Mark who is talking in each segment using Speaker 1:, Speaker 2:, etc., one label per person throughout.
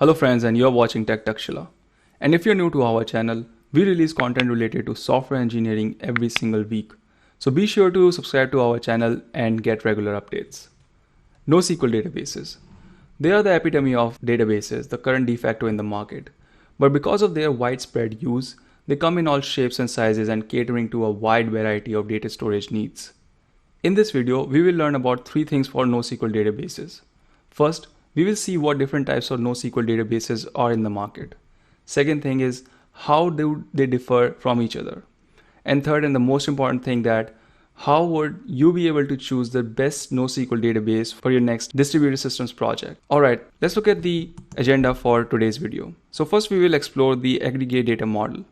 Speaker 1: Hello friends, and you're watching Tech Takshila. And if you're new to our channel, we release content related to software engineering every single week. So be sure to subscribe to our channel and get regular updates. NoSQL databases. They are the epitome of databases, the current de facto in the market. But because of their widespread use, they come in all shapes and sizes and catering to a wide variety of data storage needs. In this video, we will learn about 3 things for NoSQL databases. First, we will see what different types of NoSQL databases are in the market. Second thing is, how do they differ from each other? And third, and the most important thing, that how would you be able to choose the best NoSQL database for your next distributed systems project? Alright, let's look at the agenda for today's video. So first we will explore the aggregate data model.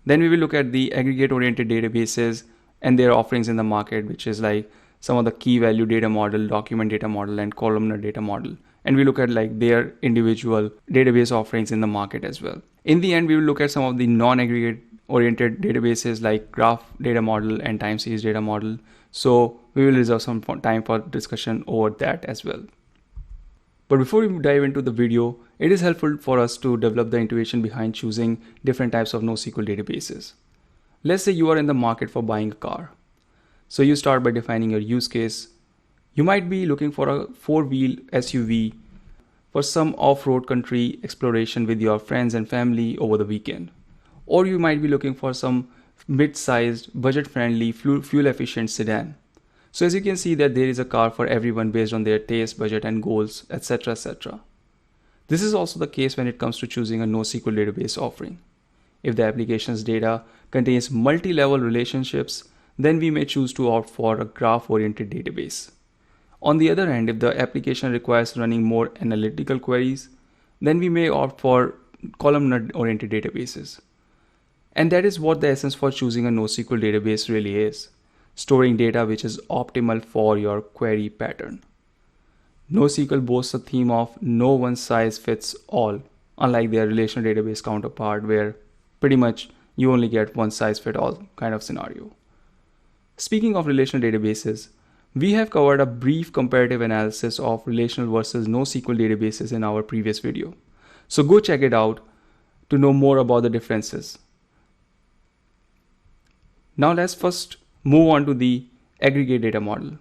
Speaker 1: Then we will look at the aggregate-oriented databases and their offerings in the market, which is like some of the KeyValue data model, document data model, and Columnar data model. And we look at like their individual database offerings in the market as well. In the end, we will look at some of the non-aggregate oriented databases like graph data model and time series data model. So we will reserve some time for discussion over that as well. But before we dive into the video, it is helpful for us to develop the intuition behind choosing different types of NoSQL databases. Let's say you are in the market for buying a car. So you start by defining your use case. You might be looking for a 4-wheel SUV for some off-road country exploration with your friends and family over the weekend. Or you might be looking for some mid-sized, budget-friendly, fuel-efficient sedan. So as you can see that there is a car for everyone based on their taste, budget and goals, etc. etc. This is also the case when it comes to choosing a NoSQL database offering. If the application's data contains multi-level relationships, then we may choose to opt for a graph-oriented database. On the other hand, if the application requires running more analytical queries, then we may opt for columnar-oriented databases. And that is what the essence for choosing a NoSQL database really is: storing data which is optimal for your query pattern. NoSQL boasts a theme of no one size fits all, unlike their relational database counterpart, where pretty much you only get one size fit all kind of scenario. Speaking of relational databases, we have covered a brief comparative analysis of relational versus NoSQL databases in our previous video. So go check it out to know more about the differences. Now let's first move on to the aggregate data model.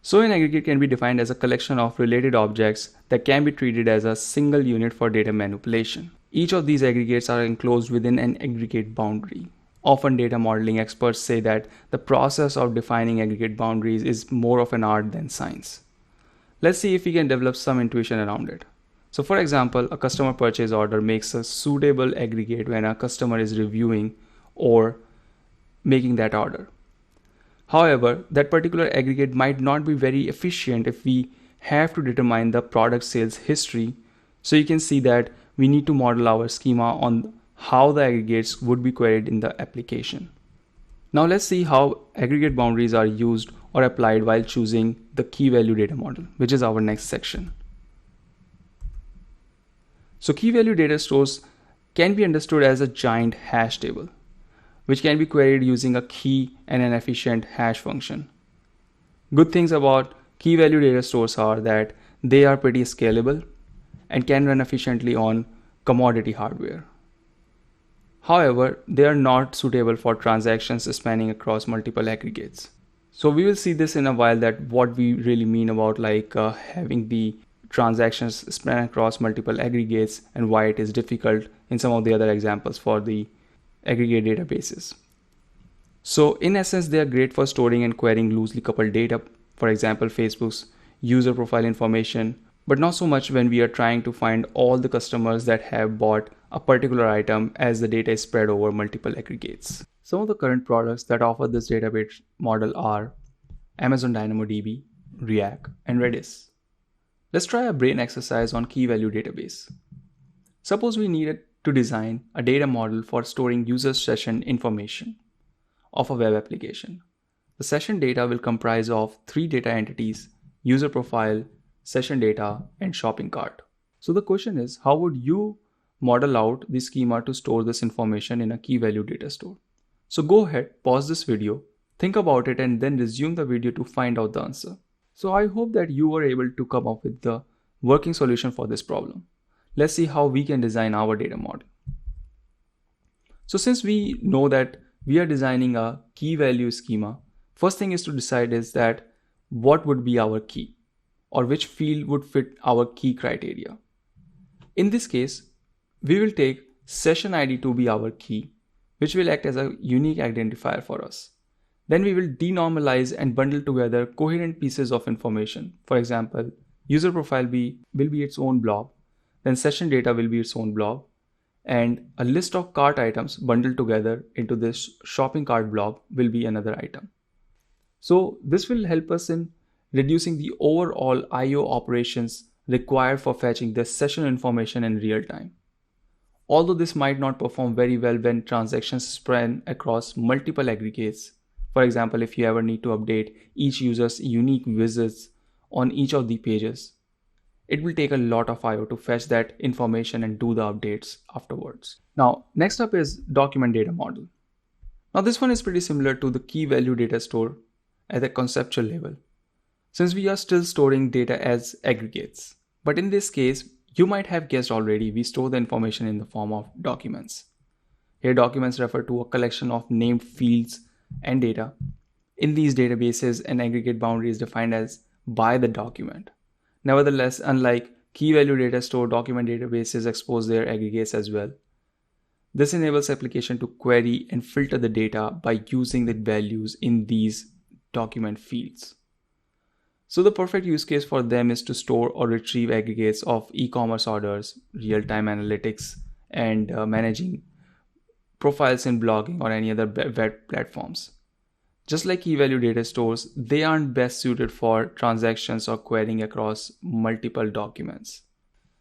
Speaker 1: So an aggregate can be defined as a collection of related objects that can be treated as a single unit for data manipulation. Each of these aggregates are enclosed within an aggregate boundary. Often data modeling experts say that the process of defining aggregate boundaries is more of an art than science. Let's see if we can develop some intuition around it. So for example, a customer purchase order makes a suitable aggregate when a customer is reviewing or making that order. However, that particular aggregate might not be very efficient if we have to determine the product sales history. So you can see that we need to model our schema on how the aggregates would be queried in the application. Now let's see how aggregate boundaries are used or applied while choosing the KeyValue data model, which is our next section. So KeyValue data stores can be understood as a giant hash table, which can be queried using a key and an efficient hash function. Good things about KeyValue data stores are that they are pretty scalable and can run efficiently on commodity hardware. However, they are not suitable for transactions spanning across multiple aggregates. So we will see this in a while, that what we really mean about having the transactions span across multiple aggregates and why it is difficult in some of the other examples for the aggregate databases. So in essence, they are great for storing and querying loosely coupled data, for example, Facebook's user profile information, but not so much when we are trying to find all the customers that have bought a particular item, as the data is spread over multiple aggregates. Some of the current products that offer this database model are Amazon DynamoDB, React, and Redis. Let's try a brain exercise on KeyValue database. Suppose we needed to design a data model for storing user session information of a web application. The session data will comprise of 3 data entities: user profile, session data, and shopping cart. So the question is, how would you model out the schema to store this information in a KeyValue data store? So go ahead, pause this video, think about it, and then resume the video to find out the answer. So I hope that you were able to come up with the working solution for this problem. Let's see how we can design our data model. So since we know that we are designing a key value schema, first thing is to decide is that what would be our key or which field would fit our key criteria. In this case, we will take session ID to be our key, which will act as a unique identifier for us. Then we will denormalize and bundle together coherent pieces of information. For example, user profile will be its own blob, then session data will be its own blob, and a list of cart items bundled together into this shopping cart blob will be another item. So this will help us in reducing the overall I/O operations required for fetching this session information in real time. Although this might not perform very well when transactions span across multiple aggregates. For example, if you ever need to update each user's unique visits on each of the pages, it will take a lot of I/O to fetch that information and do the updates afterwards. Now, next up is document data model. Now this one is pretty similar to the key value data store at a conceptual level, since we are still storing data as aggregates. But in this case, you might have guessed already, we store the information in the form of documents. Here documents refer to a collection of named fields and data. In these databases, an aggregate boundary is defined as by the document. Nevertheless, unlike key value data store, document databases expose their aggregates as well. This enables application to query and filter the data by using the values in these document fields. So the perfect use case for them is to store or retrieve aggregates of e-commerce orders, real-time analytics, and managing profiles in blogging or any other web platforms. Just like key value data stores, they aren't best suited for transactions or querying across multiple documents.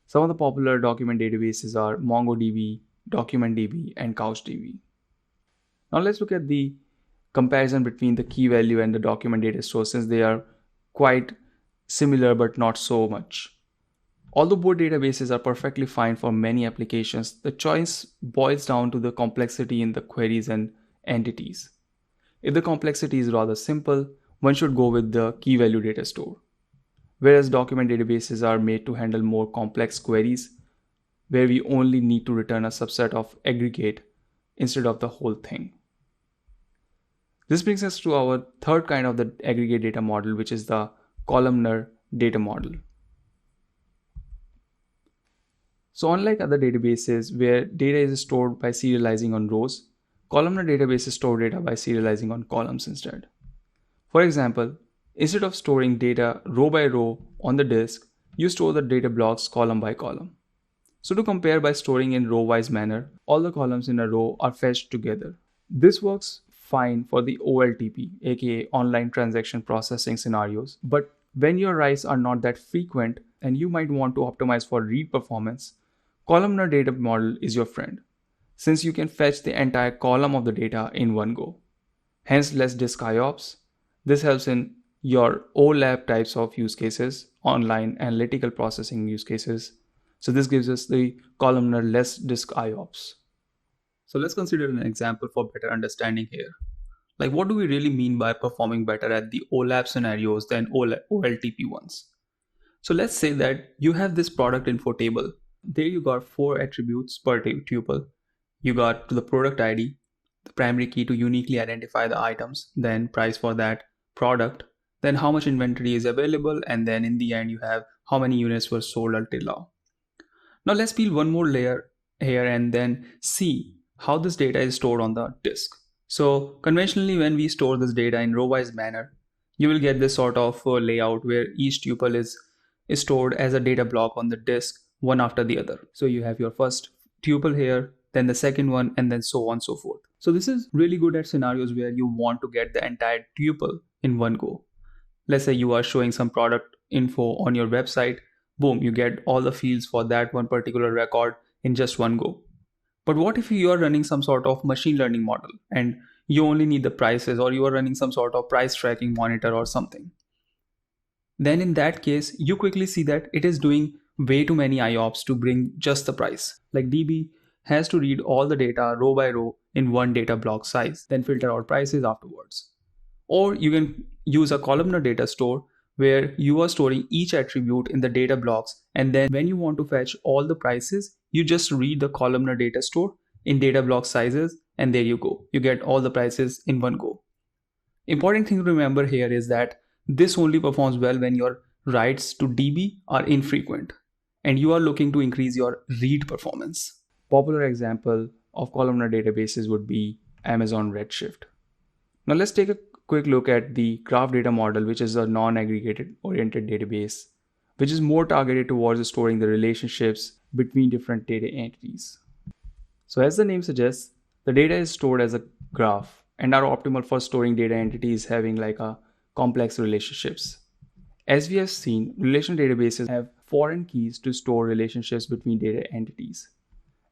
Speaker 1: Some of the popular document databases are MongoDB, DocumentDB, and CouchDB. Now let's look at the comparison between the key value and the document data store, since they are quite similar but not so much. Although both databases are perfectly fine for many applications, the choice boils down to the complexity in the queries and entities. If the complexity is rather simple, one should go with the key value data store. Whereas document databases are made to handle more complex queries, where we only need to return a subset of aggregate instead of the whole thing. This brings us to our third kind of the aggregate data model, which is the columnar data model. So unlike other databases where data is stored by serializing on rows, columnar databases store data by serializing on columns instead. For example, instead of storing data row by row on the disk, you store the data blocks column by column. So to compare, by storing in row-wise manner, all the columns in a row are fetched together. This works fine for the OLTP, aka online transaction processing scenarios, but when your writes are not that frequent and you might want to optimize for read performance, columnar data model is your friend, since you can fetch the entire column of the data in one go. Hence less disk IOPS. This helps in your OLAP types of use cases, online analytical processing use cases. So this gives us the columnar less disk IOPS. So let's consider an example for better understanding here. Like, what do we really mean by performing better at the OLAP scenarios than OLTP ones? So let's say that you have this product info table. There you got 4 attributes per tuple. You got the product ID, the primary key to uniquely identify the items, then price for that product, then how much inventory is available, and then in the end you have how many units were sold until now. Now let's peel one more layer here and then see how this data is stored on the disk. So conventionally, when we store this data in row-wise manner, you will get this sort of layout where each tuple is stored as a data block on the disk, one after the other. So you have your first tuple here, then the second one, and then so on and so forth. So this is really good at scenarios where you want to get the entire tuple in one go. Let's say you are showing some product info on your website. Boom, you get all the fields for that one particular record in just one go. But what if you are running some sort of machine learning model and you only need the prices, or you are running some sort of price tracking monitor or something? Then in that case, you quickly see that it is doing way too many IOPS to bring just the price. Like DB has to read all the data row by row in one data block size, then filter out prices afterwards. Or you can use a columnar data store where you are storing each attribute in the data blocks, and then when you want to fetch all the prices, you just read the columnar data store in data block sizes, and there you go. You get all the prices in one go. Important thing to remember here is that this only performs well when your writes to DB are infrequent and you are looking to increase your read performance. Popular example of columnar databases would be Amazon Redshift. Now let's take a quick look at the graph data model, which is a non-aggregated oriented database, which is more targeted towards storing the relationships between different data entities. So as the name suggests, the data is stored as a graph and are optimal for storing data entities having like a complex relationships. As we have seen, relational databases have foreign keys to store relationships between data entities.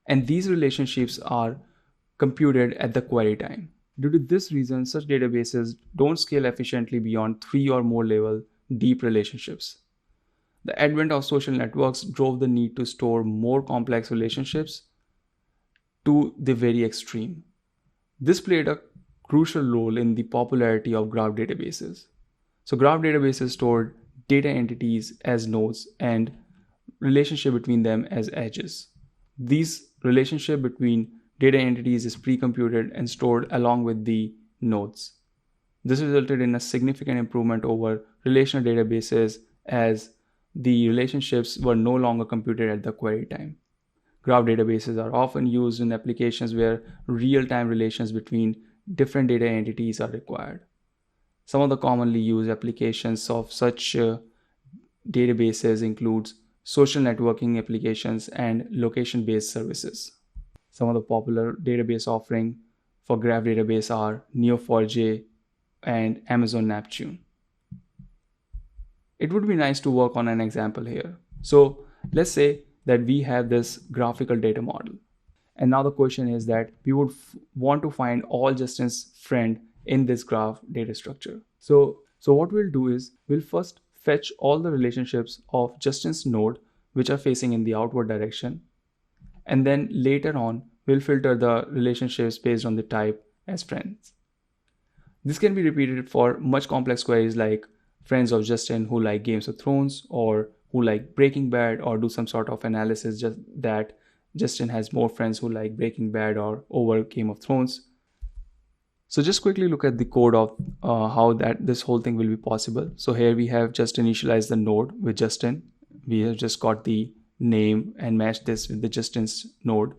Speaker 1: And these relationships are computed at the query time. Due to this reason, such databases don't scale efficiently beyond 3 or more level deep relationships. The advent of social networks drove the need to store more complex relationships to the very extreme. This played a crucial role in the popularity of graph databases. So graph databases stored data entities as nodes and relationship between them as edges. These relationship between data entities is pre-computed and stored along with the nodes. This resulted in a significant improvement over relational databases as the relationships were no longer computed at the query time. Graph databases are often used in applications where real-time relations between different data entities are required. Some of the commonly used applications of such databases includes social networking applications and location-based services. Some of the popular database offering for graph database are Neo4j and Amazon Neptune. It would be nice to work on an example here. So let's say that we have this graphical data model. And now the question is that we would want to find all Justin's friend in this graph data structure. So what we'll do is we'll first fetch all the relationships of Justin's node which are facing in the outward direction. And then later on, we'll filter the relationships based on the type as friends. This can be repeated for much complex queries like friends of Justin who like Games of Thrones or who like Breaking Bad, or do some sort of analysis just that Justin has more friends who like Breaking Bad or over Game of Thrones. So just quickly look at the code of how this whole thing will be possible. So here we have just initialized the node with Justin. We have just got the name and matched this with the Justin's node.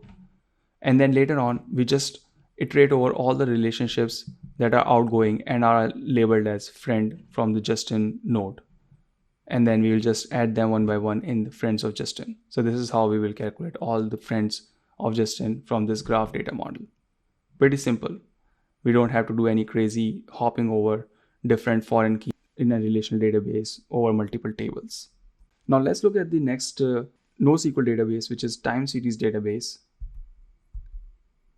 Speaker 1: And then later on, we just iterate over all the relationships that are outgoing and are labeled as friend from the Justin node. And then we will just add them one by one in the friends of Justin. So this is how we will calculate all the friends of Justin from this graph data model. Pretty simple. We don't have to do any crazy hopping over different foreign keys in a relational database over multiple tables. Now let's look at the next NoSQL database, which is time series database.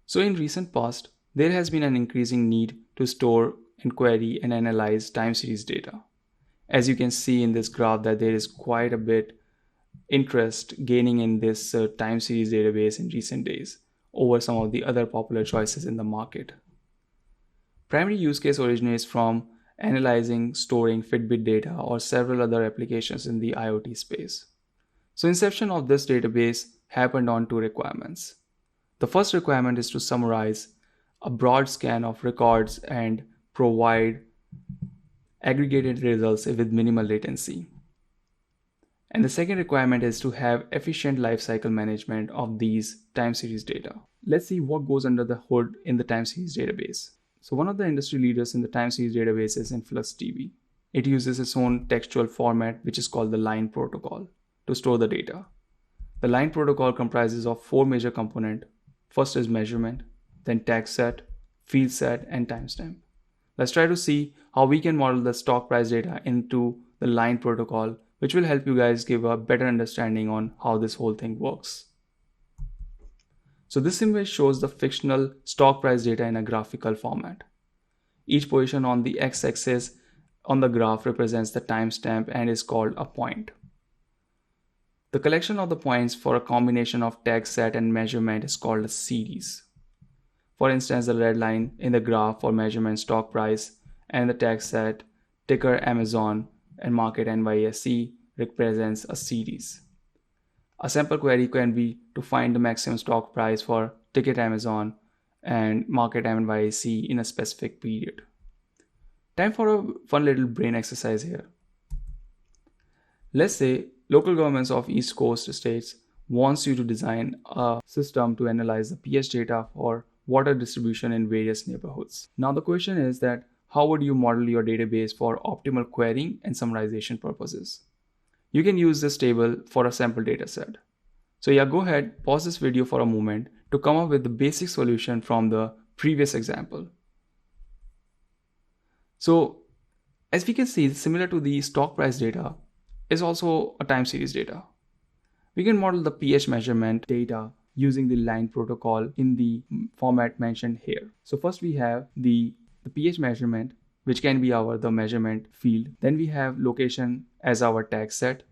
Speaker 1: So in recent past, there has been an increasing need to store and query and analyze time series data. As you can see in this graph that there is quite a bit interest gaining in this time series database in recent days over some of the other popular choices in the market. Primary use case originates from analyzing, storing Fitbit data or several other applications in the IoT space. So inception of this database happened on two requirements. The first requirement is to summarize a broad scan of records and provide aggregated results with minimal latency. And the second requirement is to have efficient lifecycle management of these time series data. Let's see what goes under the hood in the time series database. So one of the industry leaders in the time series database is InfluxDB. It uses its own textual format, which is called the line protocol, to store the data. The line protocol comprises of 4 major components. First is measurement, then tag set, field set, and timestamp. Let's try to see how we can model the stock price data into the line protocol, which will help you guys give a better understanding on how this whole thing works. So this image shows the fictional stock price data in a graphical format. Each position on the x-axis on the graph represents the timestamp and is called a point. The collection of the points for a combination of tag set and measurement is called a series. For instance, the red line in the graph for measurement stock price and the tag set ticker Amazon and market NYSE represents a series. A sample query can be to find the maximum stock price for ticket Amazon and market NYSE in a specific period. Time for a fun little brain exercise here. Let's say local governments of East Coast states wants you to design a system to analyze the pH data for water distribution in various neighborhoods. Now the question is that how would you model your database for optimal querying and summarization purposes? You can use this table for a sample data set. So yeah, go ahead, pause this video for a moment to come up with the basic solution from the previous example. So as we can see, similar to the stock price data is also a time series data. We can model the pH measurement data using the line protocol in the format mentioned here. So first we have the pH measurement, which can be the measurement field. Then we have location as our tag set.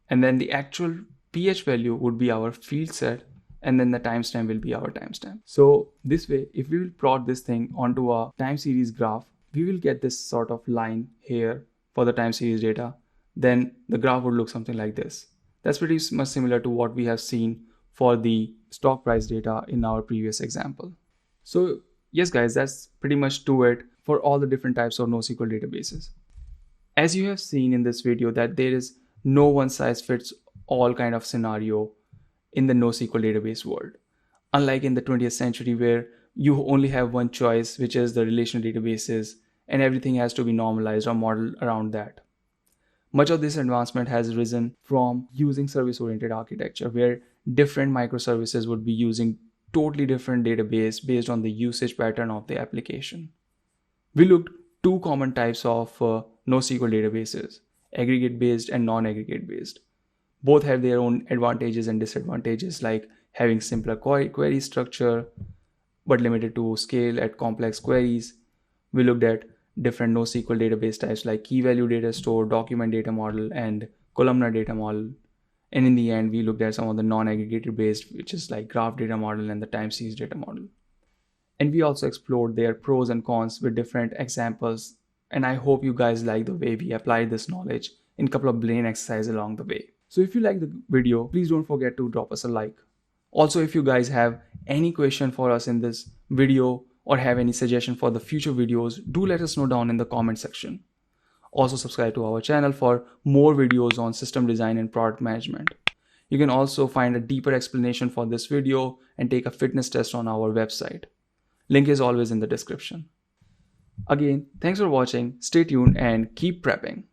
Speaker 1: And then the actual pH value would be our field set. And then the timestamp will be our timestamp. So this way, if we will plot this thing onto a time series graph, we will get this sort of line here for the time series data. Then the graph would look something like this. That's pretty much similar to what we have seen for the stock price data in our previous example. So yes guys, that's pretty much to it for all the different types of NoSQL databases. As you have seen in this video that there is no one size fits all kind of scenario in the NoSQL database world. Unlike in the 20th century where you only have one choice, which is the relational databases, and everything has to be normalized or modeled around that. Much of this advancement has risen from using service-oriented architecture where different microservices would be using totally different database based on the usage pattern of the application. We looked two common types of NoSQL databases, aggregate-based and non-aggregate based. Both have their own advantages and disadvantages, like having simpler query structure, but limited to scale at complex queries. We looked at different NoSQL database types like KeyValue datastore, document data model, and Columnar data model. And in the end, we looked at some of the non-aggregated based, which is like graph data model and the time series data model. And we also explored their pros and cons with different examples. And I hope you guys like the way we applied this knowledge in a couple of brain exercises along the way. So if you like the video, please don't forget to drop us a like. Also, if you guys have any question for us in this video or have any suggestion for the future videos, do let us know down in the comment section. Also subscribe to our channel for more videos on system design and product management. You can also find a deeper explanation for this video and take a fitness test on our website. Link is always in the description. Again, thanks for watching, stay tuned and keep prepping.